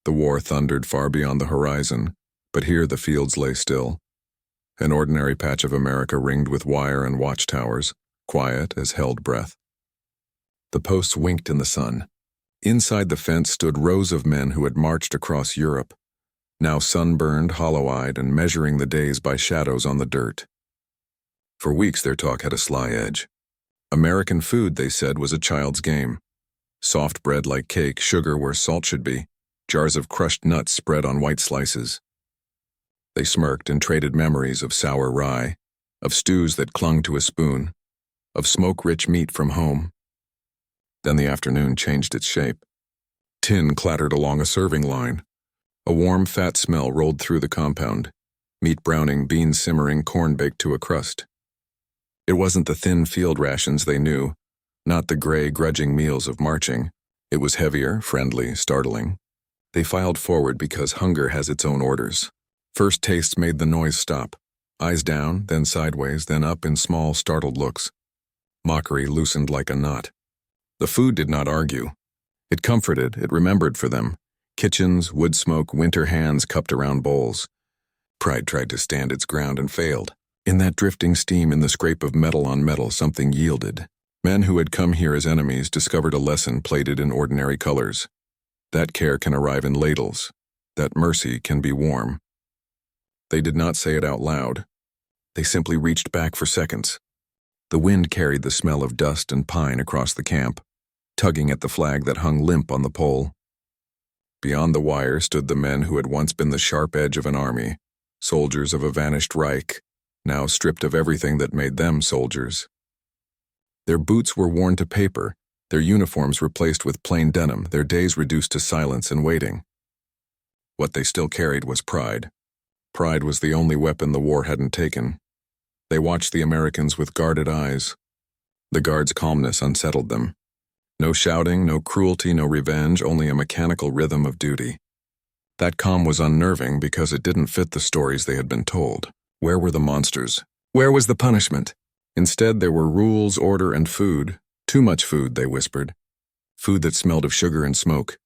The war thundered far beyond the horizon, but here the fields lay still. An ordinary patch of America ringed with wire and watchtowers, quiet as held breath. The posts winked in the sun. Inside the fence stood rows of men who had marched across Europe, now sunburned, hollow-eyed, and measuring the days by shadows on the dirt. For weeks their talk had a sly edge. American food, they said, was a child's game. Soft bread like cake, sugar where salt should be, jars of crushed nuts spread on white slices. They smirked and traded memories of sour rye, of stews that clung to a spoon, of smoke-rich meat from home. Then the afternoon changed its shape. Tin clattered along a serving line. A warm, fat smell rolled through the compound, meat browning, beans simmering, corn baked to a crust. It wasn't the thin field rations they knew, not the gray, grudging meals of marching. It was heavier, friendly, startling. They filed forward because hunger has its own orders. First tastes made the noise stop. Eyes down, then sideways, then up in small, startled looks. Mockery loosened like a knot. The food did not argue. It comforted, it remembered for them. Kitchens, wood smoke, winter hands cupped around bowls. Pride tried to stand its ground and failed. In that drifting steam, in the scrape of metal on metal, something yielded. Men who had come here as enemies discovered a lesson plated in ordinary colors. That care can arrive in ladles. That mercy can be warm. They did not say it out loud. They simply reached back for seconds. The wind carried the smell of dust and pine across the camp, tugging at the flag that hung limp on the pole. Beyond the wire stood the men who had once been the sharp edge of an army, soldiers of a vanished Reich, now stripped of everything that made them soldiers. Their boots were worn to paper, their uniforms replaced with plain denim, their days reduced to silence and waiting. What they still carried was pride. Pride was the only weapon the war hadn't taken. They watched the Americans with guarded eyes. The guards' calmness unsettled them. No shouting, no cruelty, no revenge, only a mechanical rhythm of duty. That calm was unnerving because it didn't fit the stories they had been told. Where were the monsters? Where was the punishment? Instead, there were rules, order, and food. Too much food, they whispered. Food that smelled of sugar and smoke.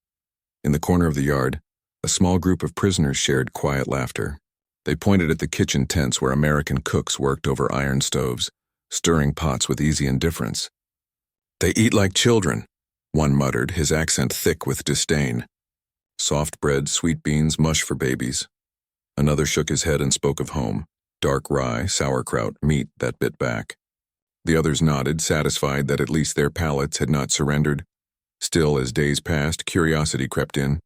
In the corner of the yard, a small group of prisoners shared quiet laughter. They pointed at the kitchen tents where American cooks worked over iron stoves, stirring pots with easy indifference. "They eat like children," one muttered, his accent thick with disdain. "Soft bread, sweet beans, mush for babies." Another shook his head and spoke of home. Dark rye, sauerkraut, meat that bit back. The others nodded, satisfied that at least their palates had not surrendered. Still, as days passed, curiosity crept in.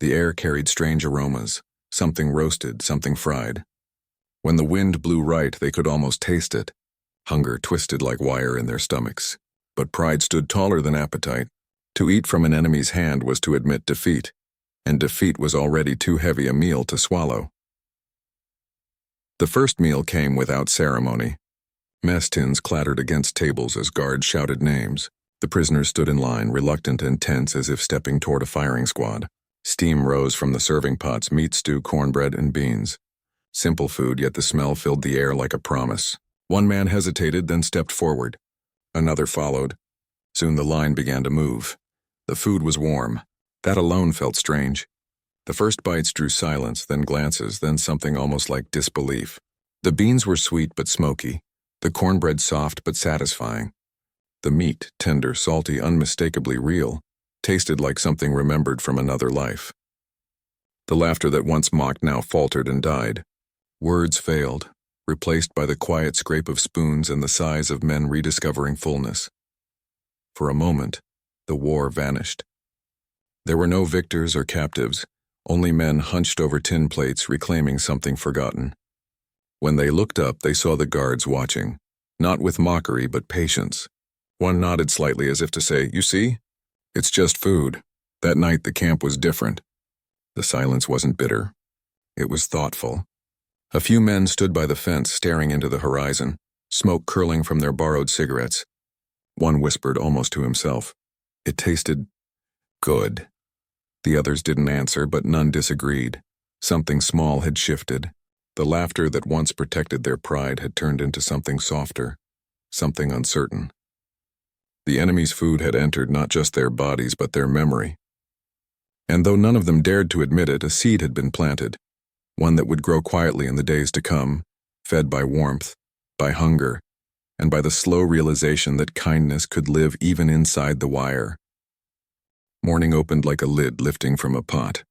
The air carried strange aromas, something roasted, something fried. When the wind blew right, they could almost taste it. Hunger twisted like wire in their stomachs. But pride stood taller than appetite. To eat from an enemy's hand was to admit defeat, and defeat was already too heavy a meal to swallow. The first meal came without ceremony. Mess tins clattered against tables as guards shouted names. The prisoners stood in line, reluctant and tense as if stepping toward a firing squad. Steam rose from the serving pots, meat stew, cornbread, and beans. Simple food, yet the smell filled the air like a promise. One man hesitated, then stepped forward. Another followed. Soon the line began to move. The food was warm. That alone felt strange. The first bites drew silence, then glances, then something almost like disbelief. The beans were sweet but smoky, the cornbread soft but satisfying. The meat, tender, salty, unmistakably real, tasted like something remembered from another life. The laughter that once mocked now faltered and died. Words failed, replaced by the quiet scrape of spoons and the sighs of men rediscovering fullness. For a moment, the war vanished. There were no victors or captives, only men hunched over tin plates reclaiming something forgotten. When they looked up, they saw the guards watching, not with mockery but patience. One nodded slightly as if to say, "You see? It's just food." That night the camp was different. The silence wasn't bitter. It was thoughtful. A few men stood by the fence staring into the horizon, smoke curling from their borrowed cigarettes. One whispered almost to himself, "It tasted good." The others didn't answer, but none disagreed. Something small had shifted. The laughter that once protected their pride had turned into something softer, something uncertain. The enemy's food had entered not just their bodies but their memory. And though none of them dared to admit it, a seed had been planted, one that would grow quietly in the days to come, fed by warmth, by hunger, and by the slow realization that kindness could live even inside the wire. Morning opened like a lid lifting from a pot.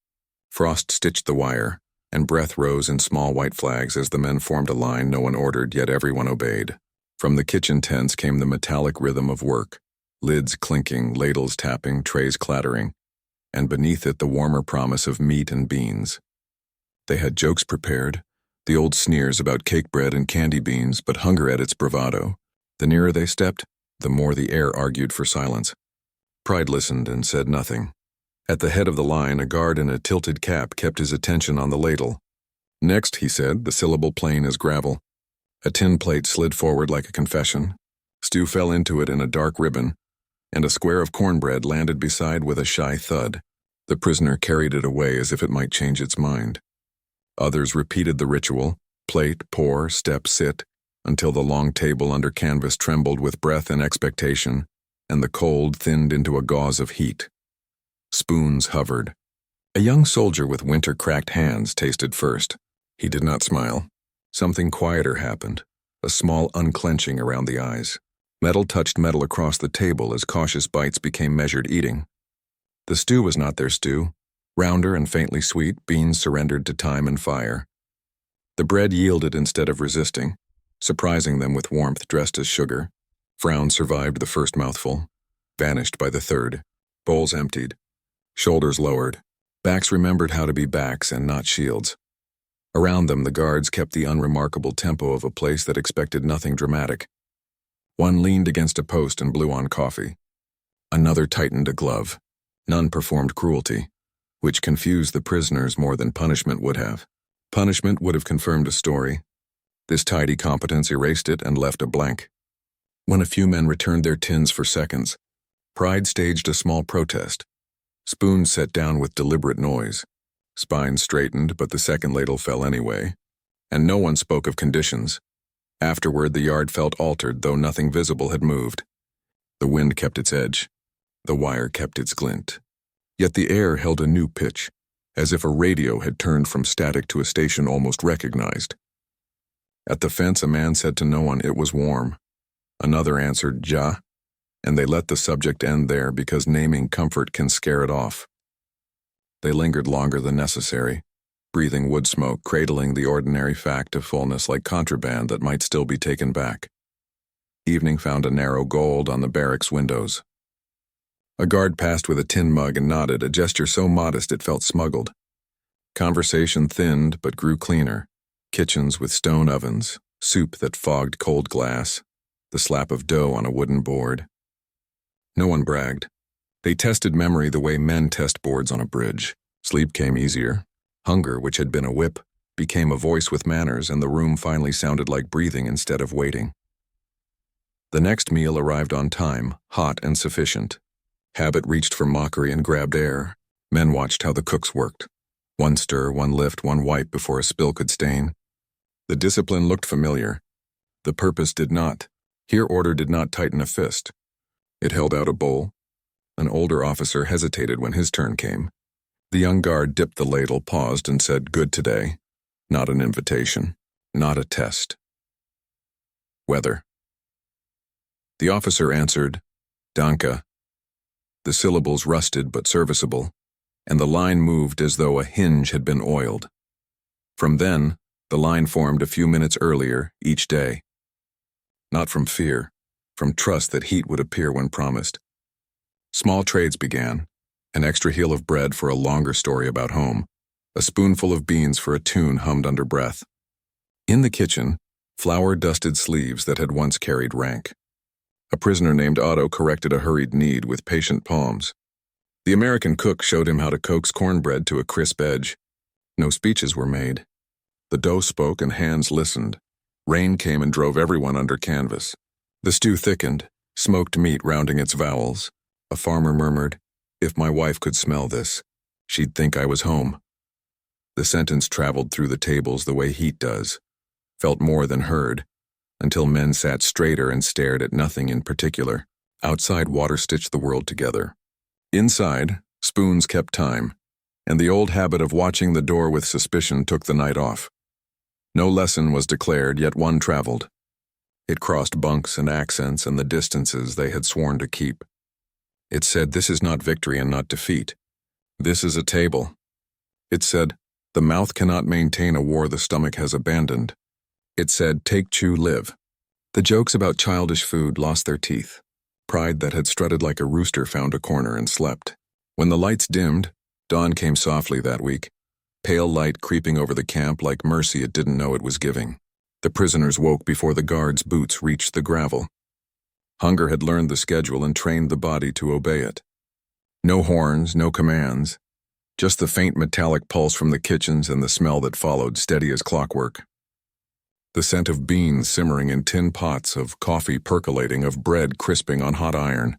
Frost stitched the wire, and breath rose in small white flags as the men formed a line no one ordered, yet everyone obeyed. From the kitchen tents came the metallic rhythm of work, lids clinking, ladles tapping, trays clattering, and beneath it the warmer promise of meat and beans. They had jokes prepared, the old sneers about cake bread and candy beans, but hunger at its bravado. The nearer they stepped, the more the air argued for silence. Pride listened and said nothing. At the head of the line, a guard in a tilted cap kept his attention on the ladle. Next, he said, the syllable plain as gravel. A tin plate slid forward like a confession. Stew fell into it in a dark ribbon, and a square of cornbread landed beside with a shy thud. The prisoner carried it away as if it might change its mind. Others repeated the ritual, plate, pour, step, sit, until the long table under canvas trembled with breath and expectation, and the cold thinned into a gauze of heat. Spoons hovered. A young soldier with winter-cracked hands tasted first. He did not smile. Something quieter happened, a small unclenching around the eyes. Metal touched metal across the table as cautious bites became measured eating. The stew was not their stew. Rounder and faintly sweet, beans surrendered to time and fire. The bread yielded instead of resisting, surprising them with warmth dressed as sugar. Frowns survived the first mouthful, vanished by the third. Bowls emptied. Shoulders lowered. Backs remembered how to be backs and not shields. Around them, the guards kept the unremarkable tempo of a place that expected nothing dramatic. One leaned against a post and blew on coffee. Another tightened a glove. None performed cruelty, which confused the prisoners more than punishment would have. Punishment would have confirmed a story. This tidy competence erased it and left a blank. When a few men returned their tins for seconds, Pride staged a small protest. Spoons set down with deliberate noise. Spines straightened, but the second ladle fell anyway. And no one spoke of conditions. Afterward, the yard felt altered, though nothing visible had moved. The wind kept its edge. The wire kept its glint. Yet the air held a new pitch, as if a radio had turned from static to a station almost recognized. At the fence, a man said to no one it was warm. Another answered, "Ja," and they let the subject end there because naming comfort can scare it off. They lingered longer than necessary, breathing wood smoke, cradling the ordinary fact of fullness like contraband that might still be taken back. Evening found a narrow gold on the barracks windows. A guard passed with a tin mug and nodded, a gesture so modest it felt smuggled. Conversation thinned but grew cleaner. Kitchens with stone ovens, soup that fogged cold glass, the slap of dough on a wooden board. No one bragged. They tested memory the way men test boards on a bridge. Sleep came easier. Hunger, which had been a whip, became a voice with manners, and the room finally sounded like breathing instead of waiting. The next meal arrived on time, hot and sufficient. Habit reached for mockery and grabbed air. Men watched how the cooks worked. One stir, one lift, one wipe before a spill could stain. The discipline looked familiar. The purpose did not. Here order did not tighten a fist. It held out a bowl. An older officer hesitated when his turn came. The young guard dipped the ladle, paused, and said, "Good today." Not an invitation. Not a test. Weather. The officer answered, "Danke." The syllables rusted but serviceable, and the line moved as though a hinge had been oiled. From then, the line formed a few minutes earlier each day. Not from fear, from trust that heat would appear when promised. Small trades began, an extra heel of bread for a longer story about home, a spoonful of beans for a tune hummed under breath. In the kitchen, flour-dusted sleeves that had once carried rank. A prisoner named Otto corrected a hurried knead with patient palms. The American cook showed him how to coax cornbread to a crisp edge. No speeches were made. The dough spoke and hands listened. Rain came and drove everyone under canvas. The stew thickened, smoked meat rounding its vowels. A farmer murmured, "If my wife could smell this, she'd think I was home." The sentence traveled through the tables the way heat does, felt more than heard, until men sat straighter and stared at nothing in particular. Outside, water stitched the world together. Inside, spoons kept time, and the old habit of watching the door with suspicion took the night off. No lesson was declared, yet one traveled. It crossed bunks and accents and the distances they had sworn to keep. It said, "This is not victory and not defeat. This is a table." It said, "The mouth cannot maintain a war the stomach has abandoned." It said, "Take, chew, live." The jokes about childish food lost their teeth. Pride that had strutted like a rooster found a corner and slept. When the lights dimmed, dawn came softly that week, pale light creeping over the camp like mercy it didn't know it was giving. The prisoners woke before the guards' boots reached the gravel. Hunger had learned the schedule and trained the body to obey it. No horns, no commands, just the faint metallic pulse from the kitchens and the smell that followed, steady as clockwork. The scent of beans simmering in tin pots, of coffee percolating, of bread crisping on hot iron.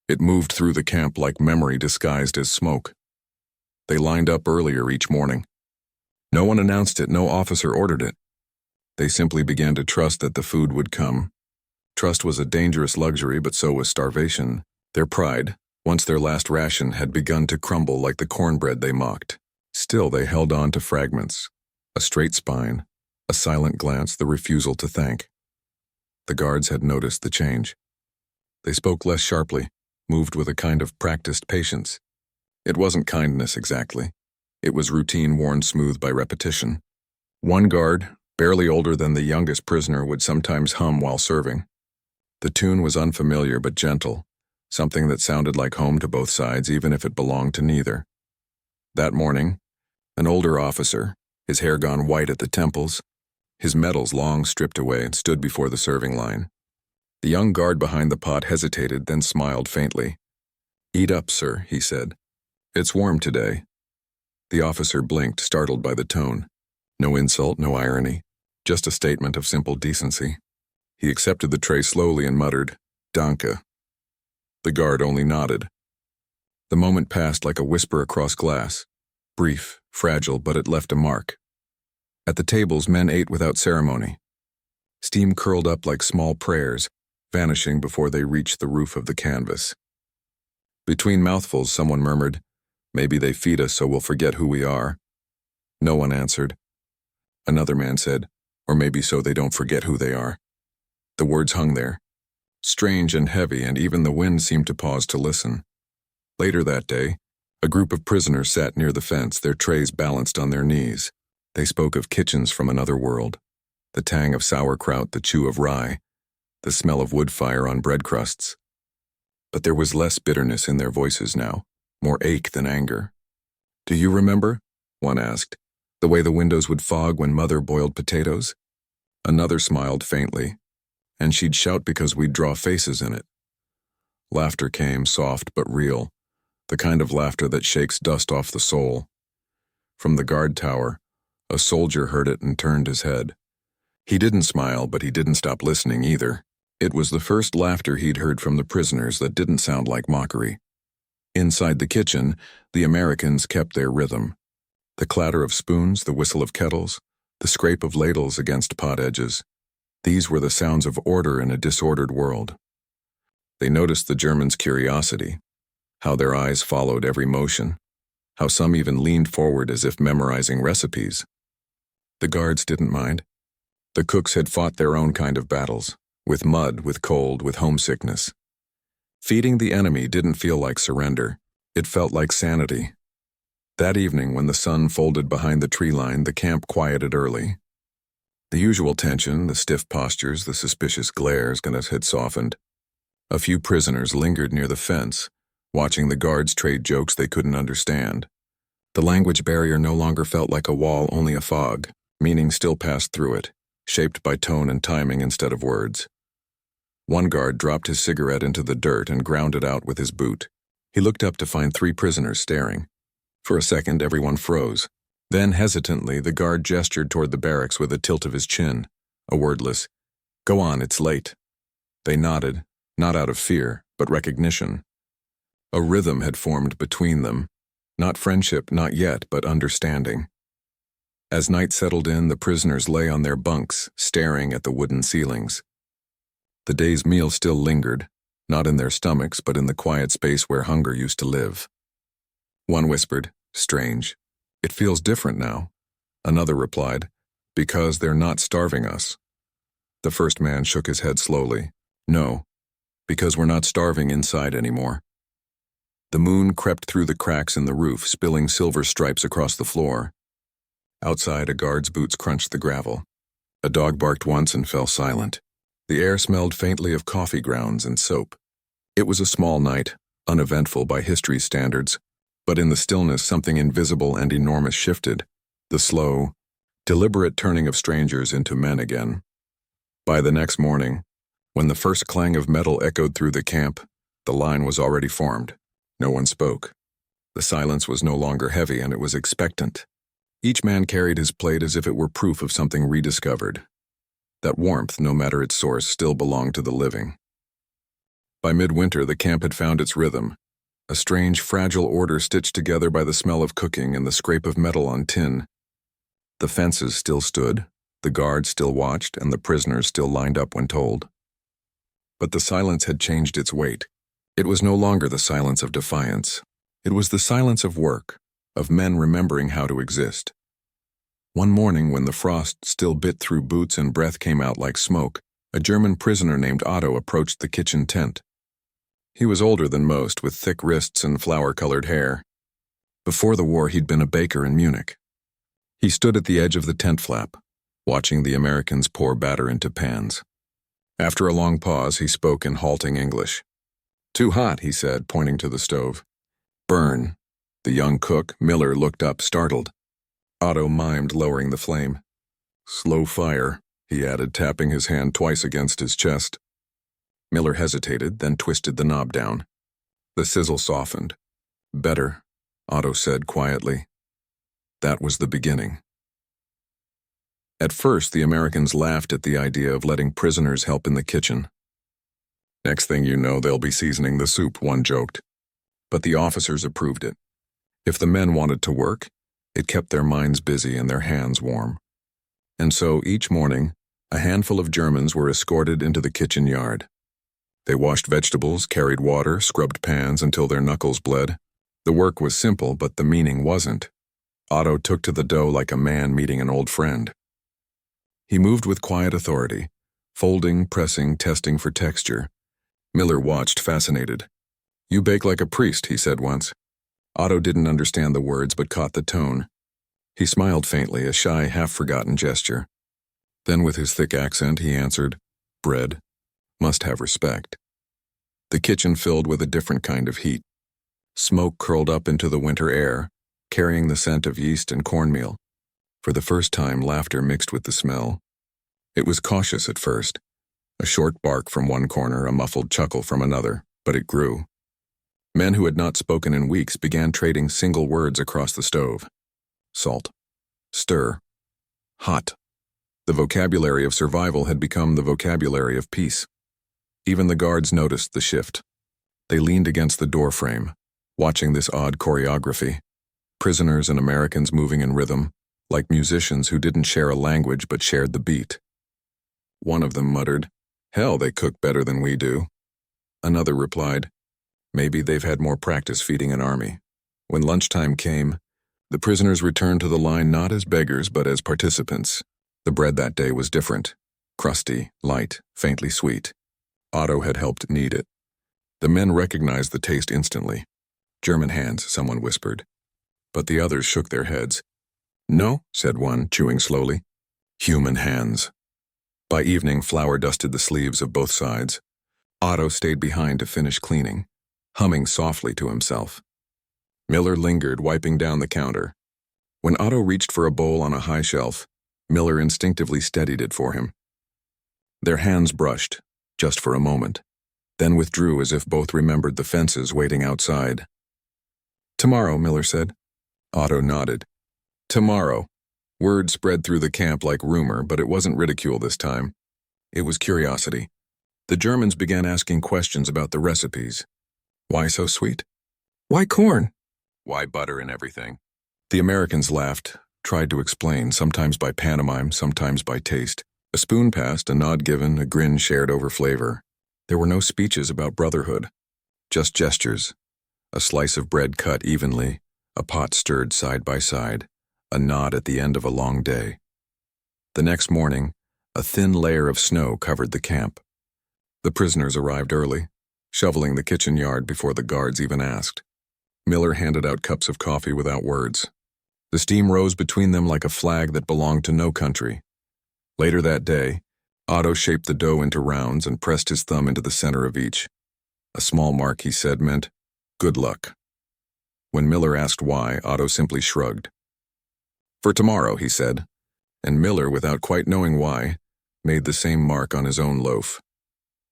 It moved through the camp like memory disguised as smoke. They lined up earlier each morning. No one announced it, no officer ordered it. They simply began to trust that the food would come. Trust was a dangerous luxury, but so was starvation. Their pride, once their last ration, had begun to crumble like the cornbread they mocked. Still they held on to fragments. A straight spine, a silent glance, the refusal to thank. The guards had noticed the change. They spoke less sharply, moved with a kind of practiced patience. It wasn't kindness exactly. It was routine worn smooth by repetition. One guard, barely older than the youngest prisoner, would sometimes hum while serving. The tune was unfamiliar but gentle, something that sounded like home to both sides even if it belonged to neither. That morning, an older officer, his hair gone white at the temples, his medals long stripped away, stood before the serving line. The young guard behind the pot hesitated, then smiled faintly. "Eat up, sir," he said. "It's warm today." The officer blinked, startled by the tone. No insult, no irony, just a statement of simple decency. He accepted the tray slowly and muttered, "Danke." The guard only nodded. The moment passed like a whisper across glass, brief, fragile, but it left a mark. At the tables, men ate without ceremony. Steam curled up like small prayers, vanishing before they reached the roof of the canvas. Between mouthfuls, someone murmured, "Maybe they feed us so we'll forget who we are." No one answered. Another man said, "Or maybe so they don't forget who they are." The words hung there, strange and heavy, and even the wind seemed to pause to listen. Later that day, a group of prisoners sat near the fence, their trays balanced on their knees. They spoke of kitchens from another world, the tang of sauerkraut, the chew of rye, the smell of wood fire on bread crusts. But there was less bitterness in their voices now, more ache than anger. "Do you remember?" one asked. "The way the windows would fog when Mother boiled potatoes?" Another smiled faintly, "And she'd shout because we'd draw faces in it." Laughter came, soft but real, the kind of laughter that shakes dust off the soul. From the guard tower, a soldier heard it and turned his head. He didn't smile, but he didn't stop listening either. It was the first laughter he'd heard from the prisoners that didn't sound like mockery. Inside the kitchen, the Americans kept their rhythm. The clatter of spoons, the whistle of kettles, the scrape of ladles against pot edges. These were the sounds of order in a disordered world. They noticed the Germans' curiosity, how their eyes followed every motion, how some even leaned forward as if memorizing recipes. The guards didn't mind. The cooks had fought their own kind of battles, with mud, with cold, with homesickness. Feeding the enemy didn't feel like surrender. It felt like sanity. That evening, when the sun folded behind the tree line, the camp quieted early. The usual tension, the stiff postures, the suspicious glares had softened. A few prisoners lingered near the fence, watching the guards trade jokes they couldn't understand. The language barrier no longer felt like a wall, only a fog. Meaning still passed through it, shaped by tone and timing instead of words. One guard dropped his cigarette into the dirt and ground it out with his boot. He looked up to find 3 prisoners staring. For a second, everyone froze. Then, hesitantly, the guard gestured toward the barracks with a tilt of his chin, a wordless, "Go on, it's late." They nodded, not out of fear, but recognition. A rhythm had formed between them. Not friendship, not yet, but understanding. As night settled in, the prisoners lay on their bunks, staring at the wooden ceilings. The day's meal still lingered, not in their stomachs, but in the quiet space where hunger used to live. One whispered, Strange. It feels different now. Another replied, because they're not starving us. The first man shook his head slowly. No, because we're not starving inside anymore. The moon crept through the cracks in the roof, spilling silver stripes across the floor. Outside, a guard's boots crunched the gravel. A dog barked once and fell silent. The air smelled faintly of coffee grounds and soap. It was a small night, uneventful by history's standards, but in the stillness something invisible and enormous shifted, the slow, deliberate turning of strangers into men again. By the next morning, when the first clang of metal echoed through the camp, the line was already formed. No one spoke. The silence was no longer heavy, and it was expectant. Each man carried his plate as if it were proof of something rediscovered. That warmth, no matter its source, still belonged to the living. By midwinter, the camp had found its rhythm, a strange, fragile order stitched together by the smell of cooking and the scrape of metal on tin. The fences still stood, the guards still watched, and the prisoners still lined up when told. But the silence had changed its weight. It was no longer the silence of defiance. It was the silence of work, of men remembering how to exist. One morning, when the frost still bit through boots and breath came out like smoke, a German prisoner named Otto approached the kitchen tent. He was older than most, with thick wrists and flower-colored hair. Before the war, he'd been a baker in Munich. He stood at the edge of the tent flap, watching the Americans pour batter into pans. After a long pause, he spoke in halting English. "Too hot," he said, pointing to the stove. "Burn." The young cook, Miller, looked up, startled. Otto mimed, lowering the flame. "Slow fire," he added, tapping his hand twice against his chest. Miller hesitated, then twisted the knob down. The sizzle softened. "Better," Otto said quietly. That was the beginning. At first, the Americans laughed at the idea of letting prisoners help in the kitchen. "Next thing you know, they'll be seasoning the soup," one joked. But the officers approved it. If the men wanted to work, it kept their minds busy and their hands warm. And so, each morning, a handful of Germans were escorted into the kitchen yard. They washed vegetables, carried water, scrubbed pans until their knuckles bled. The work was simple, but the meaning wasn't. Otto took to the dough like a man meeting an old friend. He moved with quiet authority, folding, pressing, testing for texture. Miller watched, fascinated. "You bake like a priest," he said once. Otto didn't understand the words but caught the tone. He smiled faintly, a shy, half-forgotten gesture. Then with his thick accent he answered, "Bread must have respect." The kitchen filled with a different kind of heat. Smoke curled up into the winter air, carrying the scent of yeast and cornmeal. For the first time, laughter mixed with the smell. It was cautious at first. A short bark from one corner, a muffled chuckle from another, but it grew. Men who had not spoken in weeks began trading single words across the stove. Salt. Stir. Hot. The vocabulary of survival had become the vocabulary of peace. Even the guards noticed the shift. They leaned against the doorframe, watching this odd choreography. Prisoners and Americans moving in rhythm, like musicians who didn't share a language but shared the beat. One of them muttered, "Hell, they cook better than we do." Another replied, "Maybe they've had more practice feeding an army." When lunchtime came, the prisoners returned to the line not as beggars but as participants. The bread that day was different. Crusty, light, faintly sweet. Otto had helped knead it. The men recognized the taste instantly. "German hands," someone whispered. But the others shook their heads. "No," said one, chewing slowly. "Human hands." By evening, flour dusted the sleeves of both sides. Otto stayed behind to finish cleaning, humming softly to himself. Miller lingered, wiping down the counter. When Otto reached for a bowl on a high shelf, Miller instinctively steadied it for him. Their hands brushed, just for a moment, then withdrew as if both remembered the fences waiting outside. "Tomorrow," Miller said. Otto nodded. "Tomorrow." Word spread through the camp like rumor, but it wasn't ridicule this time. It was curiosity. The Germans began asking questions about the recipes. Why so sweet? Why corn? Why butter and everything? The Americans laughed, tried to explain, sometimes by pantomime, sometimes by taste. A spoon passed, a nod given, a grin shared over flavor. There were no speeches about brotherhood, just gestures. A slice of bread cut evenly, a pot stirred side by side, a nod at the end of a long day. The next morning, a thin layer of snow covered the camp. The prisoners arrived early, shoveling the kitchen yard before the guards even asked. Miller handed out cups of coffee without words. The steam rose between them like a flag that belonged to no country. Later that day, Otto shaped the dough into rounds and pressed his thumb into the center of each. A small mark, he said, meant, "Good luck." When Miller asked why, Otto simply shrugged. "For tomorrow," he said, and Miller, without quite knowing why, made the same mark on his own loaf.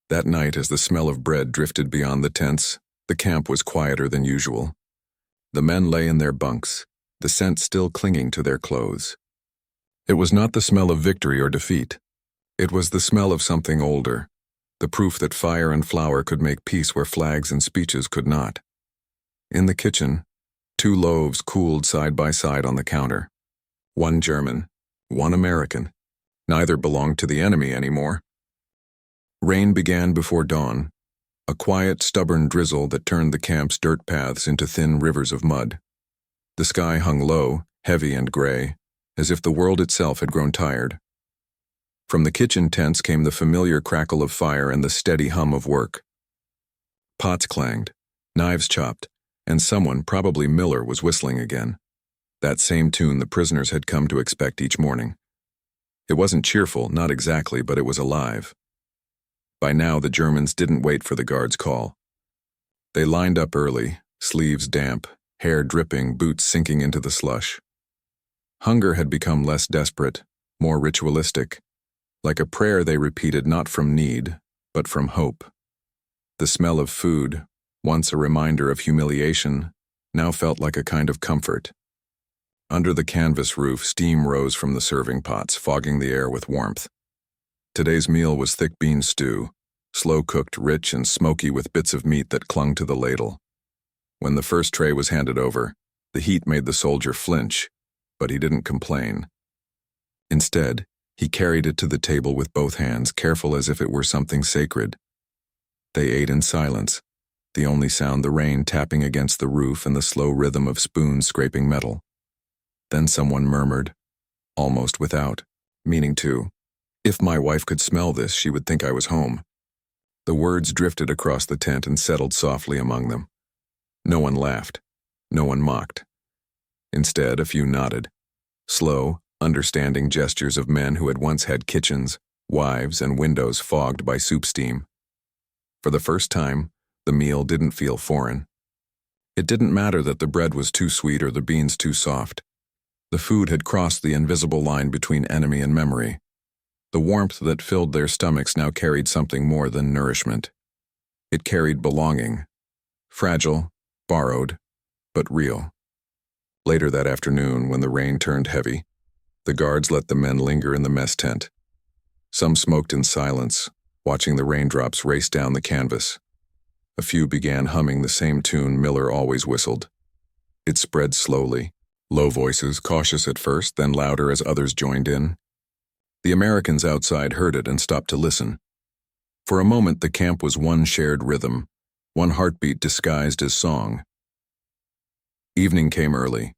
That night, as the smell of bread drifted beyond the tents, the camp was quieter than usual. The men lay in their bunks, the scent still clinging to their clothes. It was not the smell of victory or defeat. It was the smell of something older, the proof that fire and flour could make peace where flags and speeches could not. In the kitchen, 2 loaves cooled side by side on the counter. 1 German, 1 American. Neither belonged to the enemy anymore. Rain began before dawn, a quiet, stubborn drizzle that turned the camp's dirt paths into thin rivers of mud. The sky hung low, heavy and gray, as if the world itself had grown tired. From the kitchen tents came the familiar crackle of fire and the steady hum of work. Pots clanged, knives chopped, and someone, probably Miller, was whistling again. That same tune the prisoners had come to expect each morning. It wasn't cheerful, not exactly, but it was alive. By now, the Germans didn't wait for the guard's call. They lined up early, sleeves damp, hair dripping, boots sinking into the slush. Hunger had become less desperate, more ritualistic. Like a prayer they repeated not from need, but from hope. The smell of food, once a reminder of humiliation, now felt like a kind of comfort. Under the canvas roof, steam rose from the serving pots, fogging the air with warmth. Today's meal was thick bean stew, slow-cooked, rich and smoky with bits of meat that clung to the ladle. When the first tray was handed over, the heat made the soldier flinch, but he didn't complain. Instead, he carried it to the table with both hands, careful as if it were something sacred. They ate in silence, the only sound the rain tapping against the roof and the slow rhythm of spoons scraping metal. Then someone murmured, almost without meaning to, "If my wife could smell this, she would think I was home." The words drifted across the tent and settled softly among them. No one laughed. No one mocked. Instead, a few nodded. Slow, understanding gestures of men who had once had kitchens, wives, and windows fogged by soup steam. For the first time, the meal didn't feel foreign. It didn't matter that the bread was too sweet or the beans too soft. The food had crossed the invisible line between enemy and memory. The warmth that filled their stomachs now carried something more than nourishment. It carried belonging. Fragile, borrowed, but real. Later that afternoon, when the rain turned heavy, the guards let the men linger in the mess tent. Some smoked in silence, watching the raindrops race down the canvas. A few began humming the same tune Miller always whistled. It spread slowly, low voices, cautious at first, then louder as others joined in. The Americans outside heard it and stopped to listen. For a moment, the camp was one shared rhythm, one heartbeat disguised as song. Evening came early.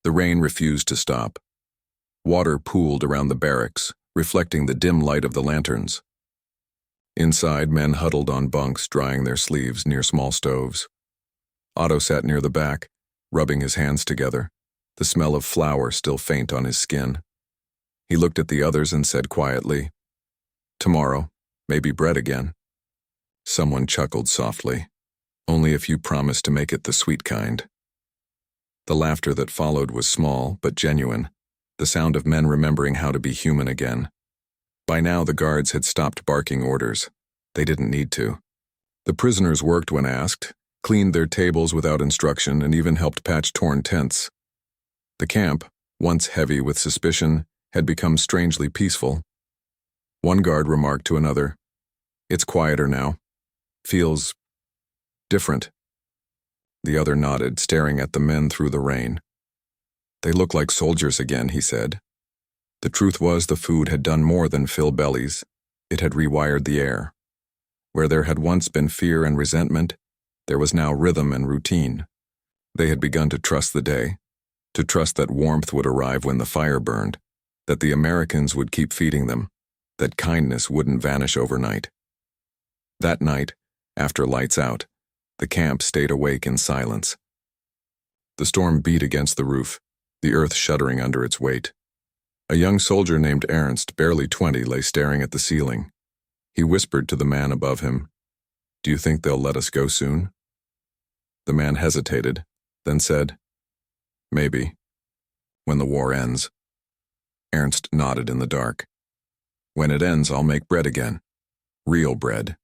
The rain refused to stop. Water pooled around the barracks, reflecting the dim light of the lanterns. Inside, men huddled on bunks, drying their sleeves near small stoves. Otto sat near the back, rubbing his hands together, the smell of flour still faint on his skin. He looked at the others and said quietly, "Tomorrow, maybe bread again." Someone chuckled softly. "Only if you promise to make it the sweet kind." The laughter that followed was small but genuine, the sound of men remembering how to be human again. By now the guards had stopped barking orders. They didn't need to. The prisoners worked when asked, cleaned their tables without instruction, and even helped patch torn tents. The camp, once heavy with suspicion, had become strangely peaceful. One guard remarked to another, "It's quieter now. Feels different." The other nodded, staring at the men through the rain. "They look like soldiers again," he said. The truth was the food had done more than fill bellies. It had rewired the air. Where there had once been fear and resentment, there was now rhythm and routine. They had begun to trust the day, to trust that warmth would arrive when the fire burned, that the Americans would keep feeding them, that kindness wouldn't vanish overnight. That night, after lights out, the camp stayed awake in silence. The storm beat against the roof, the earth shuddering under its weight. A young soldier named Ernst, barely 20, lay staring at the ceiling. He whispered to the man above him, "Do you think they'll let us go soon?" The man hesitated, then said, "Maybe, when the war ends." Ernst nodded in the dark. "When it ends, I'll make bread again. Real bread."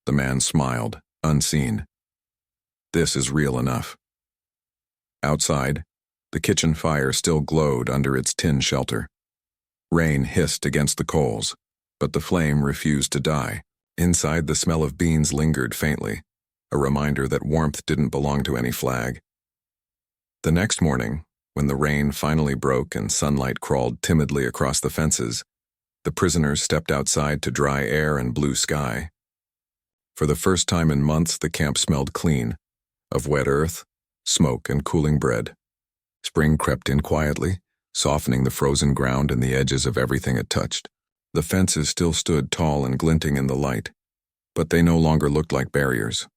The man smiled, unseen. "This is real enough." Outside, the kitchen fire still glowed under its tin shelter. Rain hissed against the coals, but the flame refused to die. Inside, the smell of beans lingered faintly, a reminder that warmth didn't belong to any flag. The next morning, when the rain finally broke and sunlight crawled timidly across the fences, the prisoners stepped outside to dry air and blue sky. For the first time in months, the camp smelled clean, of wet earth, smoke, and cooling bread. Spring crept in quietly, softening the frozen ground and the edges of everything it touched. The fences still stood tall and glinting in the light, but they no longer looked like barriers,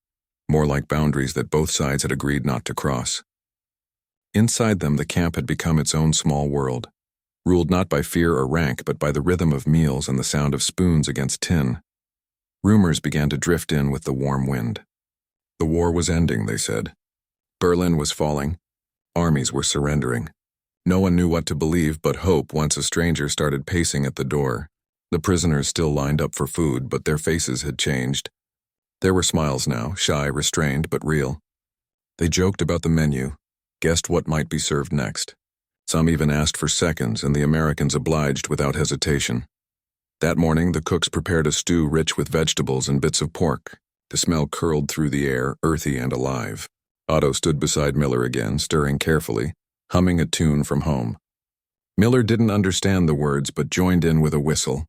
more like boundaries that both sides had agreed not to cross. Inside them, the camp had become its own small world, ruled not by fear or rank, but by the rhythm of meals and the sound of spoons against tin. Rumors began to drift in with the warm wind. The war was ending, they said. Berlin was falling. Armies were surrendering. No one knew what to believe but hope once a stranger started pacing at the door. The prisoners still lined up for food, but their faces had changed. There were smiles now, shy, restrained, but real. They joked about the menu, guessed what might be served next. Some even asked for seconds, and the Americans obliged without hesitation. That morning, the cooks prepared a stew rich with vegetables and bits of pork. The smell curled through the air, earthy and alive. Otto stood beside Miller again, stirring carefully, humming a tune from home. Miller didn't understand the words, but joined in with a whistle.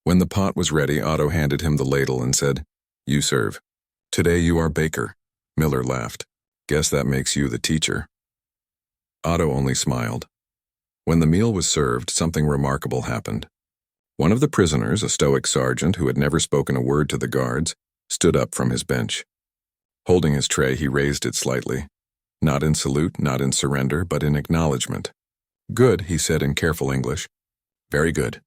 When the pot was ready, Otto handed him the ladle and said, "You serve." "Today you are baker." Miller laughed. "Guess that makes you the teacher." Otto only smiled. When the meal was served, something remarkable happened. One of the prisoners, a stoic sergeant who had never spoken a word to the guards, stood up from his bench. Holding his tray, he raised it slightly. Not in salute, not in surrender, but in acknowledgement. "Good," he said in careful English. "Very good."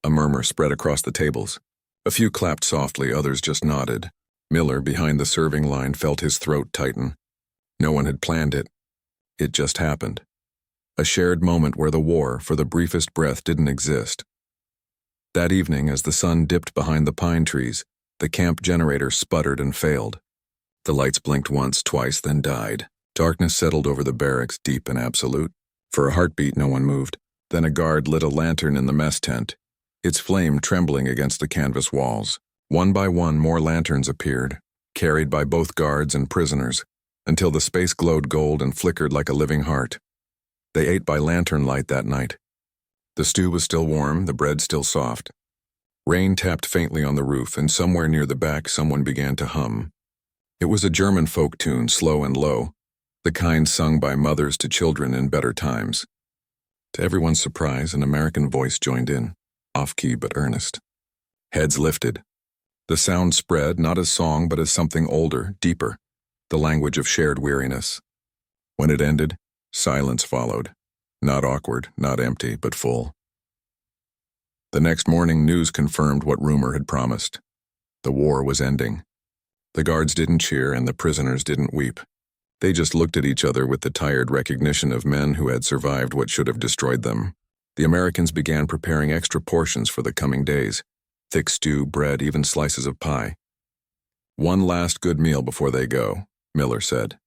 A murmur spread across the tables. A few clapped softly, others just nodded. Miller, behind the serving line, felt his throat tighten. No one had planned it. It just happened. A shared moment where the war, for the briefest breath, didn't exist. That evening, as the sun dipped behind the pine trees, the camp generator sputtered and failed. The lights blinked once, twice, then died. Darkness settled over the barracks, deep and absolute. For a heartbeat, no one moved. Then a guard lit a lantern in the mess tent, its flame trembling against the canvas walls. One by one, more lanterns appeared, carried by both guards and prisoners, until the space glowed gold and flickered like a living heart. They ate by lantern light that night. The stew was still warm, the bread still soft. Rain tapped faintly on the roof, and somewhere near the back, someone began to hum. It was a German folk tune, slow and low, the kind sung by mothers to children in better times. To everyone's surprise, an American voice joined in, off-key but earnest. Heads lifted. The sound spread, not as song, but as something older, deeper, the language of shared weariness. When it ended, silence followed. Not awkward, not empty, but full. The next morning, news confirmed what rumor had promised. The war was ending. The guards didn't cheer and the prisoners didn't weep. They just looked at each other with the tired recognition of men who had survived what should have destroyed them. The Americans began preparing extra portions for the coming days. Thick stew, bread, even slices of pie. "One last good meal before they go," Miller said.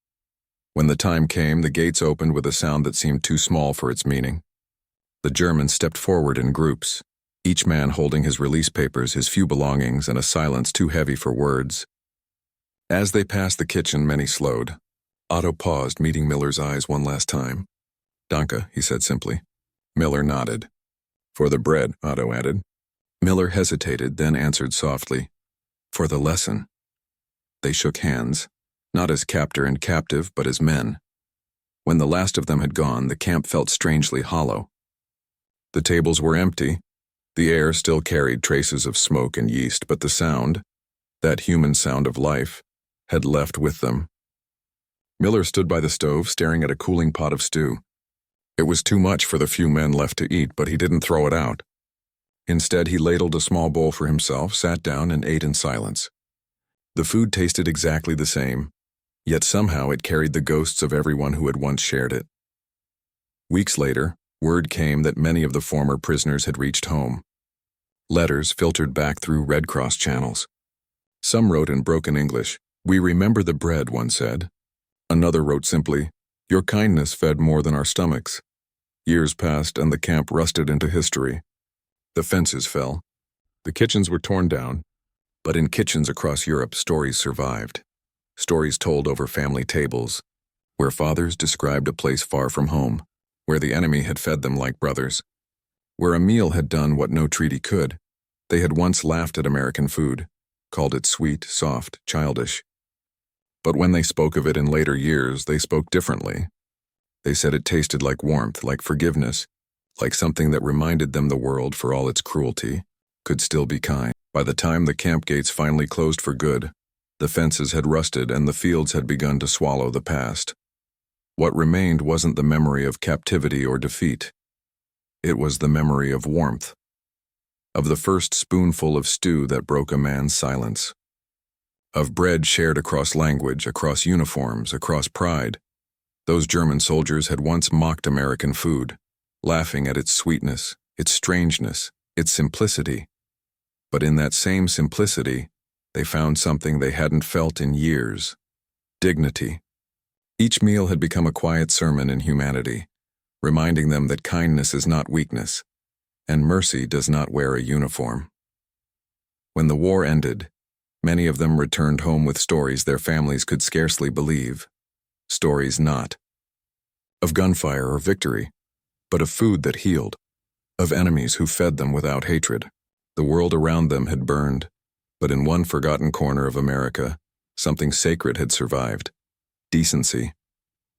When the time came, the gates opened with a sound that seemed too small for its meaning. The Germans stepped forward in groups, each man holding his release papers, his few belongings, and a silence too heavy for words. As they passed the kitchen, many slowed. Otto paused, meeting Miller's eyes one last time. "Danke," he said simply. Miller nodded. "For the bread," Otto added. Miller hesitated, then answered softly, "For the lesson." They shook hands, not as captor and captive, but as men. When the last of them had gone, the camp felt strangely hollow. The tables were empty. The air still carried traces of smoke and yeast, but the sound, that human sound of life, had left with them. Miller stood by the stove, staring at a cooling pot of stew. It was too much for the few men left to eat, but he didn't throw it out. Instead, he ladled a small bowl for himself, sat down, and ate in silence. The food tasted exactly the same, yet somehow it carried the ghosts of everyone who had once shared it. Weeks later, word came that many of the former prisoners had reached home. Letters filtered back through Red Cross channels. Some wrote in broken English, "We remember the bread," one said. Another wrote simply, "Your kindness fed more than our stomachs." Years passed and the camp rusted into history. The fences fell. The kitchens were torn down. But in kitchens across Europe, stories survived. Stories told over family tables, where fathers described a place far from home, where the enemy had fed them like brothers, where a meal had done what no treaty could. They had once laughed at American food, called it sweet, soft, childish. But when they spoke of it in later years, they spoke differently. They said it tasted like warmth, like forgiveness, like something that reminded them the world, for all its cruelty, could still be kind. By the time the camp gates finally closed for good, the fences had rusted and the fields had begun to swallow the past. What remained wasn't the memory of captivity or defeat. It was the memory of warmth, of the first spoonful of stew that broke a man's silence, of bread shared across language, across uniforms, across pride. Those German soldiers had once mocked American food, laughing at its sweetness, its strangeness, its simplicity. But in that same simplicity, they found something they hadn't felt in years: dignity. Each meal had become a quiet sermon in humanity, reminding them that kindness is not weakness, and mercy does not wear a uniform. When the war ended, many of them returned home with stories their families could scarcely believe. Stories not of gunfire or victory, but of food that healed, of enemies who fed them without hatred. The world around them had burned, but in one forgotten corner of America, something sacred had survived: decency.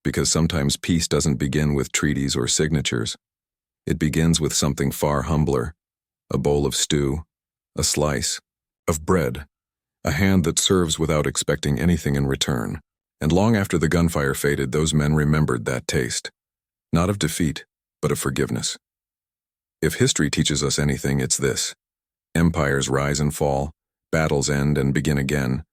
Because sometimes peace doesn't begin with treaties or signatures. It begins with something far humbler: a bowl of stew, a slice of bread, a hand that serves without expecting anything in return. And long after the gunfire faded, those men remembered that taste, not of defeat, but of forgiveness. If history teaches us anything, it's this: empires rise and fall, battles end and begin again,